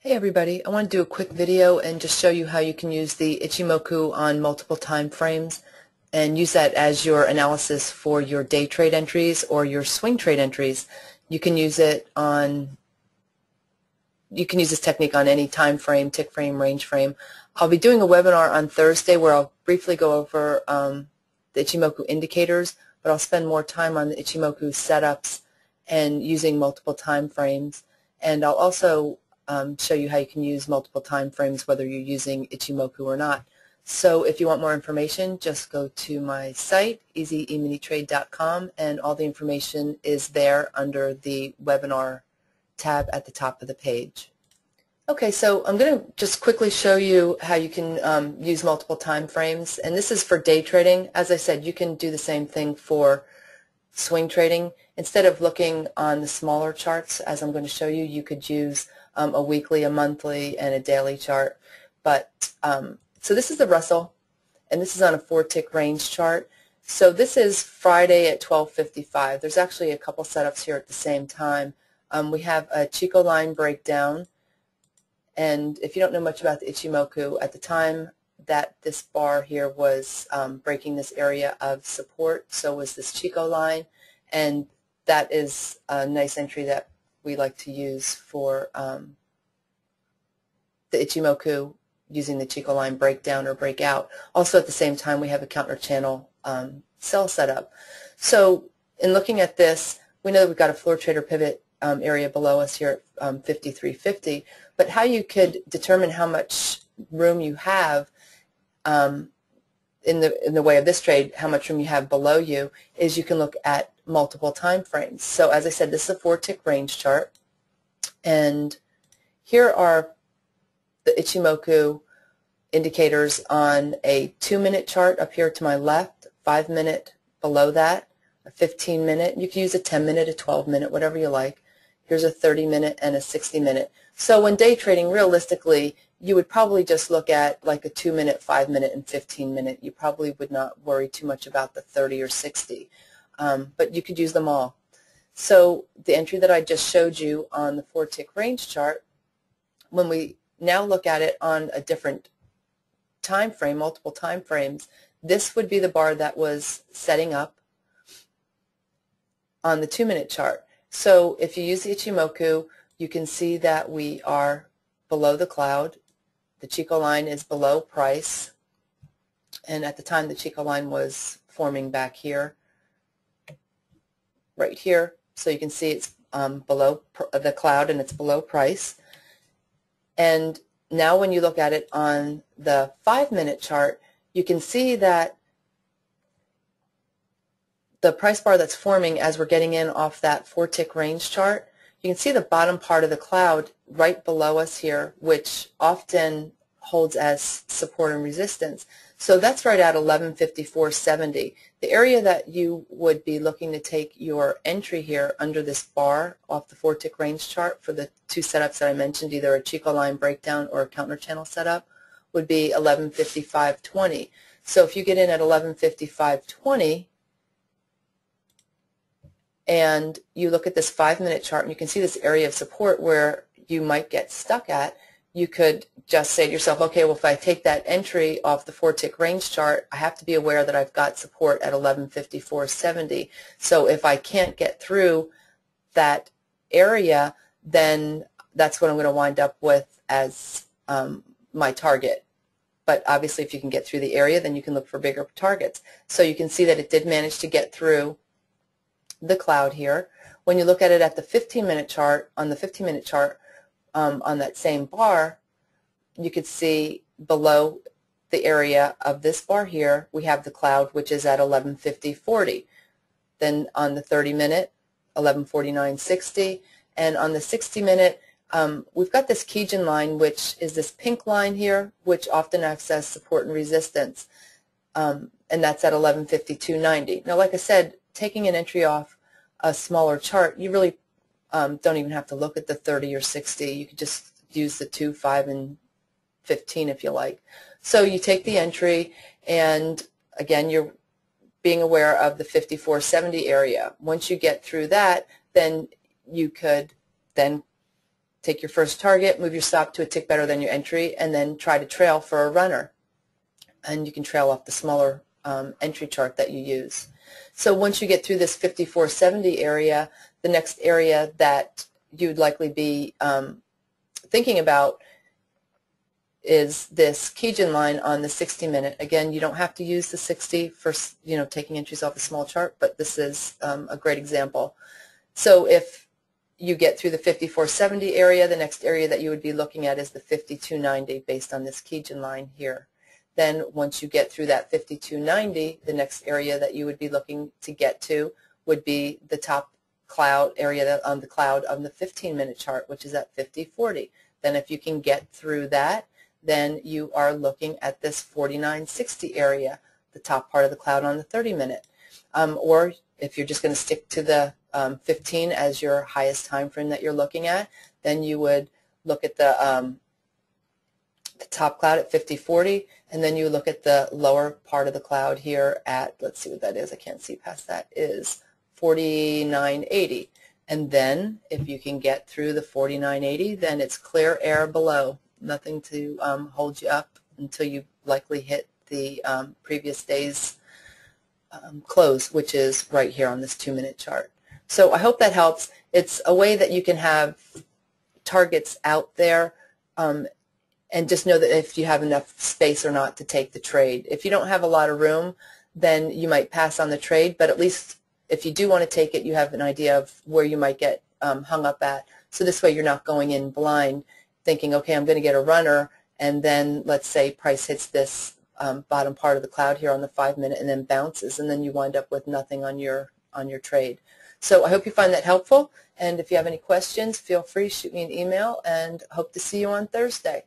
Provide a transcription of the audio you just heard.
Hey everybody, I want to do a quick video and just show you how you can use the Ichimoku on multiple time frames and use that as your analysis for your day trade entries or your swing trade entries. You can use it on this technique on any time frame, tick frame, range frame. I'll be doing a webinar on Thursday where I'll briefly go over the Ichimoku indicators, but I'll spend more time on the Ichimoku setups and using multiple time frames. And I'll also show you how you can use multiple time frames whether you're using Ichimoku or not. So if you want more information, just go to my site, easyeMinitrade.com, and all the information is there under the webinar tab at the top of the page. Okay, so I'm going to just quickly show you how you can use multiple time frames, and this is for day trading. As I said, you can do the same thing for swing trading. Instead of looking on the smaller charts, as I'm going to show you, you could use a weekly, a monthly, and a daily chart. But so this is the Russell, and this is on a 4-tick range chart. So this is Friday at 12:55. There's actually a couple setups here at the same time. We have a Chico line breakdown, and if you don't know much about the Ichimoku, at the time that this bar here was breaking this area of support, so was this Chico line, and that is a nice entry that we like to use for the Ichimoku using the Chico line breakdown or breakout. Also at the same time we have a counter channel sell setup. So in looking at this, we know that we've got a floor trader pivot area below us here at 53.50, but how you could determine how much room you have in the way of this trade, how much room you have below you, is you can look at multiple time frames. So as I said, this is a 4-tick range chart, and here are the Ichimoku indicators on a 2-minute chart up here to my left, 5-minute below that, a 15-minute. You can use a 10-minute, a 12-minute, whatever you like. Here's a 30-minute and a 60-minute. So when day trading, realistically, you would probably just look at like a 2-minute, 5-minute, and 15-minute. You probably would not worry too much about the 30 or 60, but you could use them all. So the entry that I just showed you on the 4-tick range chart, when we now look at it on a different time frame, multiple time frames, this would be the bar that was setting up on the 2-minute chart. So if you use the Ichimoku, you can see that we are below the cloud. The Chico line is below price, and at the time the Chico line was forming back here, right here. So you can see it's below the cloud and it's below price. And now when you look at it on the 5-minute chart, you can see that the price bar that's forming as we're getting in off that 4-tick range chart, you can see the bottom part of the cloud right below us here, which often holds as support and resistance. So that's right at 1154.70. The area that you would be looking to take your entry here under this bar off the 4-tick range chart for the two setups that I mentioned, either a Chico line breakdown or a counter channel setup, would be 1155.20. So if you get in at 1155.20 and you look at this 5-minute chart and you can see this area of support where you might get stuck at, you could just say to yourself, okay, well, if I take that entry off the 4-tick range chart, I have to be aware that I've got support at 1154.70. So if I can't get through that area, then that's what I'm going to wind up with as my target. But obviously, if you can get through the area, then you can look for bigger targets. So you can see that it did manage to get through the cloud here. When you look at it at the 15-minute chart, on the 15-minute chart, on that same bar, you could see below the area of this bar here, we have the cloud, which is at 1150.40. Then on the 30-minute, 1149.60, and on the 60-minute, we've got this Kijun line, which is this pink line here, which often acts as support and resistance, and that's at 1152.90. Now, like I said, taking an entry off a smaller chart, you really don't even have to look at the 30 or 60. You could just use the 2, 5, and 15 if you like. So you take the entry, and again, you're being aware of the 54.70 area. Once you get through that, then you could then take your first target, move your stop to a tick better than your entry, and then try to trail for a runner. And you can trail off the smaller entry chart that you use. So once you get through this 5470 area, the next area that you'd likely be thinking about is this Kijun line on the 60-minute. Again, you don't have to use the 60 for taking entries off a small chart, but this is a great example. So if you get through the 5470 area, the next area that you would be looking at is the 5290 based on this Kijun line here. Then once you get through that 5290, the next area that you would be looking to get to would be the top cloud area on the cloud of the 15-minute chart, which is at 5040. Then if you can get through that, then you are looking at this 4960 area, the top part of the cloud on the 30-minute. Or if you're just going to stick to the 15 as your highest time frame that you're looking at, then you would look at the top cloud at 5040, and then you look at the lower part of the cloud here at, let's see what that is, I can't see past that, is 4980. And then if you can get through the 4980, then it's clear air below, nothing to hold you up until you likely hit the previous day's close, which is right here on this 2-minute chart. So I hope that helps. It's a way that you can have targets out there and just know that if you have enough space or not to take the trade. If you don't have a lot of room, then you might pass on the trade, but at least if you do want to take it, you have an idea of where you might get hung up at. So this way you're not going in blind thinking, okay, I'm going to get a runner, and then let's say price hits this bottom part of the cloud here on the 5-minute and then bounces, and then you wind up with nothing on your trade. So I hope you find that helpful, and if you have any questions, feel free to shoot me an email, and hope to see you on Thursday.